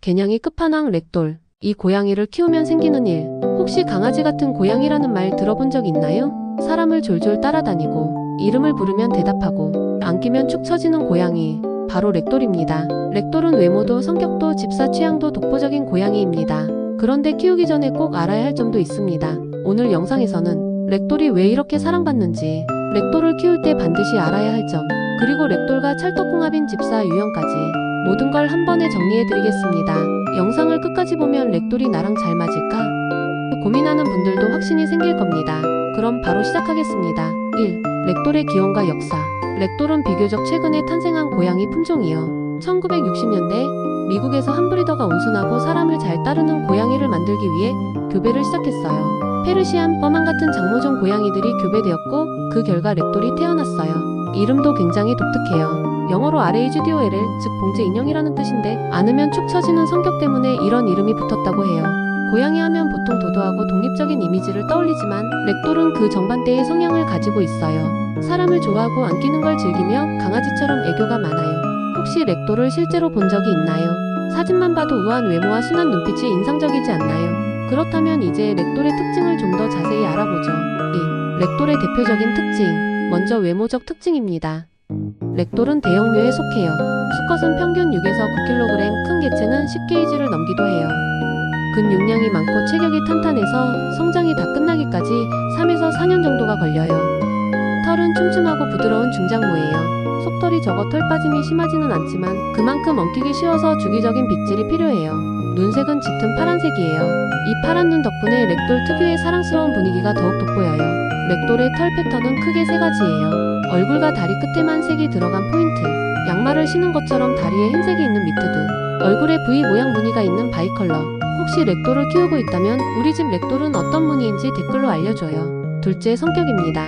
개냥이 끝판왕 렉돌. 이 고양이를 키우면 생기는 일. 혹시 강아지 같은 고양이라는 말 들어본 적 있나요? 사람을 졸졸 따라다니고 이름을 부르면 대답하고 안기면 축 처지는 고양이. 바로 렉돌입니다. 렉돌은 외모도 성격도 집사 취향도 독보적인 고양이입니다. 그런데 키우기 전에 꼭 알아야 할 점도 있습니다. 오늘 영상에서는 렉돌이 왜 이렇게 사랑받는지, 렉돌을 키울 때 반드시 알아야 할 점, 그리고 렉돌과 찰떡궁합인 집사 유형까지 모든 걸 한 번에 정리해드리겠습니다. 영상을 끝까지 보면 렉돌이 나랑 잘 맞을까? 고민하는 분들도 확신이 생길 겁니다. 그럼 바로 시작하겠습니다. 1. 렉돌의 기원과 역사. 렉돌은 비교적 최근에 탄생한 고양이 품종이요. 1960년대 미국에서 한 브리더가 온순하고 사람을 잘 따르는 고양이를 만들기 위해 교배를 시작했어요. 페르시안, 뻐만 같은 장모종 고양이들이 교배되었고 그 결과 렉돌이 태어났어요. 이름도 굉장히 독특해요. 영어로 RAGDOLL, 즉 봉제 인형이라는 뜻인데 안으면 축 처지는 성격 때문에 이런 이름이 붙었다고 해요. 고양이 하면 보통 도도하고 독립적인 이미지를 떠올리지만 렉돌은 그 정반대의 성향을 가지고 있어요. 사람을 좋아하고 안기는 걸 즐기며 강아지처럼 애교가 많아요. 혹시 렉돌을 실제로 본 적이 있나요? 사진만 봐도 우아한 외모와 순한 눈빛이 인상적이지 않나요? 그렇다면 이제 렉돌의 특징을 좀 더 자세히 알아보죠. 2. 렉돌의 대표적인 특징. 먼저 외모적 특징입니다. 렉돌은 대형묘에 속해요. 수컷은 평균 6에서 9kg, 큰 개체는 10kg를 넘기도 해요. 근육량이 많고 체격이 탄탄해서 성장이 다 끝나기까지 3에서 4년 정도가 걸려요. 털은 촘촘하고 부드러운 중장모예요. 속털이 적어 털 빠짐이 심하지는 않지만 그만큼 엉키기 쉬워서 주기적인 빗질이 필요해요. 눈색은 짙은 파란색이에요. 이 파란 눈 덕분에 렉돌 특유의 사랑스러운 분위기가 더욱 돋보여요. 렉돌의 털 패턴은 크게 세 가지예요. 얼굴과 다리 끝에만 색이 들어간 포인트, 양말을 신은 것처럼 다리에 흰색이 있는 미트 등 얼굴에 V 모양 무늬가 있는 바이컬러. 혹시 렉돌을 키우고 있다면 우리 집 렉돌은 어떤 무늬인지 댓글로 알려줘요. 둘째, 성격입니다.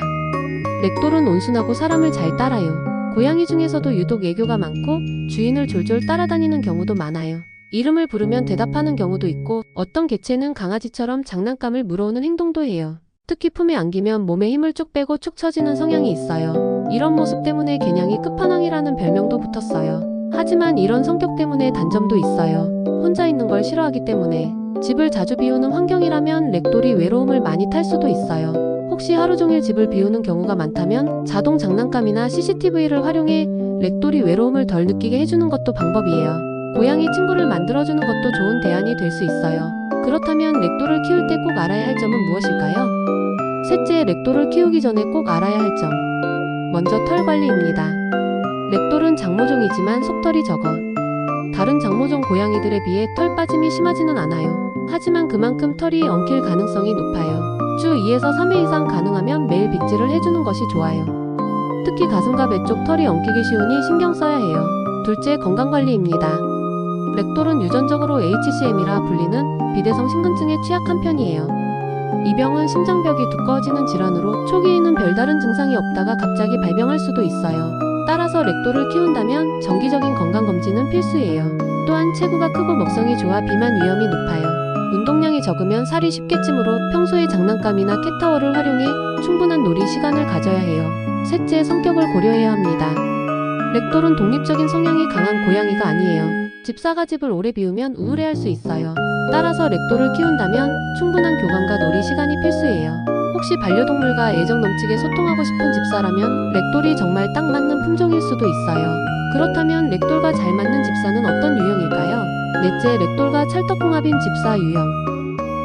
렉돌은 온순하고 사람을 잘 따라요. 고양이 중에서도 유독 애교가 많고 주인을 졸졸 따라다니는 경우도 많아요. 이름을 부르면 대답하는 경우도 있고 어떤 개체는 강아지처럼 장난감을 물어오는 행동도 해요. 특히 품에 안기면 몸에 힘을 쭉 빼고 축 처지는 성향이 있어요. 이런 모습 때문에 개냥이 끝판왕이라는 별명도 붙었어요. 하지만 이런 성격 때문에 단점도 있어요. 혼자 있는 걸 싫어하기 때문에 집을 자주 비우는 환경이라면 렉돌이 외로움을 많이 탈 수도 있어요. 혹시 하루 종일 집을 비우는 경우가 많다면 자동 장난감이나 CCTV를 활용해 렉돌이 외로움을 덜 느끼게 해주는 것도 방법이에요. 고양이 친구를 만들어주는 것도 좋은 대안이 될 수 있어요. 그렇다면 렉돌을 키울 때 꼭 알아야 할 점은 무엇일까요? 셋째, 렉돌을 키우기 전에 꼭 알아야 할 점. 먼저 털 관리입니다. 렉돌은 장모종이지만 속털이 적어. 다른 장모종 고양이들에 비해 털 빠짐이 심하지는 않아요. 하지만 그만큼 털이 엉킬 가능성이 높아요. 주 2에서 3회 이상 가능하면 매일 빗질을 해주는 것이 좋아요. 특히 가슴과 배 쪽 털이 엉키기 쉬우니 신경 써야 해요. 둘째, 건강관리입니다. 렉돌은 유전적으로 HCM이라 불리는 비대성 심근증에 취약한 편이에요. 이 병은 심장벽이 두꺼워지는 질환으로 초기에는 별다른 증상이 없다가 갑자기 발병할 수도 있어요. 따라서 렉돌을 키운다면 정기적인 건강검진은 필수예요. 또한 체구가 크고 먹성이 좋아 비만 위험이 높아요. 운동량이 적으면 살이 쉽게 찌므로 평소에 장난감이나 캣타워를 활용해 충분한 놀이 시간을 가져야 해요. 셋째, 성격을 고려해야 합니다. 렉돌은 독립적인 성향이 강한 고양이가 아니에요. 집사가 집을 오래 비우면 우울해할 수 있어요. 따라서 렉돌을 키운다면 충분한 교감과 놀이 시간이 필수예요. 혹시 반려동물과 애정 넘치게 소통하고 싶은 집사라면 렉돌이 정말 딱 맞는 품종일 수도 있어요. 그렇다면 렉돌과 잘 맞는 집사는 어떤 유형일까요? 넷째, 렉돌과 찰떡궁합인 집사 유형.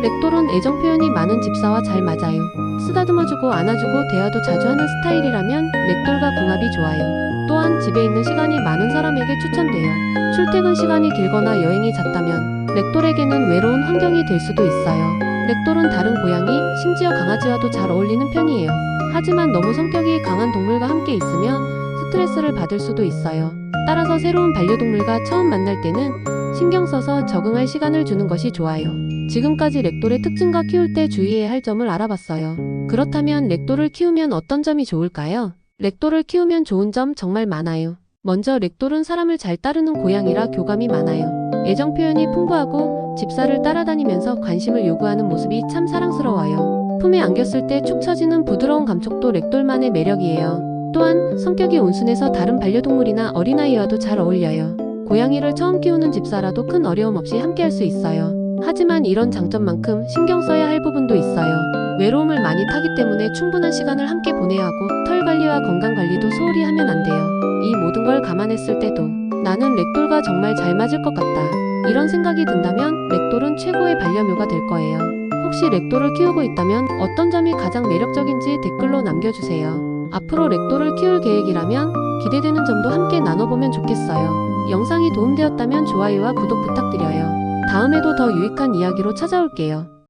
렉돌은 애정 표현이 많은 집사와 잘 맞아요. 쓰다듬어주고 안아주고 대화도 자주 하는 스타일이라면 렉돌과 궁합이 좋아요. 또한 집에 있는 시간이 많은 사람에게 추천돼요. 출퇴근 시간이 길거나 여행이 잦다면 렉돌에게는 외로운 환경이 될 수도 있어요. 렉돌은 다른 고양이, 심지어 강아지와도 잘 어울리는 편이에요. 하지만 너무 성격이 강한 동물과 함께 있으면 스트레스를 받을 수도 있어요. 따라서 새로운 반려동물과 처음 만날 때는 신경 써서 적응할 시간을 주는 것이 좋아요. 지금까지 렉돌의 특징과 키울 때 주의해야 할 점을 알아봤어요. 그렇다면 렉돌을 키우면 어떤 점이 좋을까요? 렉돌을 키우면 좋은 점 정말 많아요. 먼저 렉돌은 사람을 잘 따르는 고양이라 교감이 많아요. 애정 표현이 풍부하고 집사를 따라다니면서 관심을 요구하는 모습이 참 사랑스러워요. 품에 안겼을 때 축 처지는 부드러운 감촉도 렉돌만의 매력이에요. 또한 성격이 온순해서 다른 반려동물이나 어린아이와도 잘 어울려요. 고양이를 처음 키우는 집사라도 큰 어려움 없이 함께할 수 있어요. 하지만 이런 장점만큼 신경 써야 할 부분도 있어요. 외로움을 많이 타기 때문에 충분한 시간을 함께 보내야 하고 털 관리와 건강 관리도 소홀히 하면 안 돼요. 이 모든 걸 감안했을 때도 나는 렉돌과 정말 잘 맞을 것 같다. 이런 생각이 든다면 렉돌은 최고의 반려묘가 될 거예요. 혹시 렉돌을 키우고 있다면 어떤 점이 가장 매력적인지 댓글로 남겨주세요. 앞으로 렉돌을 키울 계획이라면 기대되는 점도 함께 나눠보면 좋겠어요. 영상이 도움되었다면 좋아요와 구독 부탁드려요. 다음에도 더 유익한 이야기로 찾아올게요.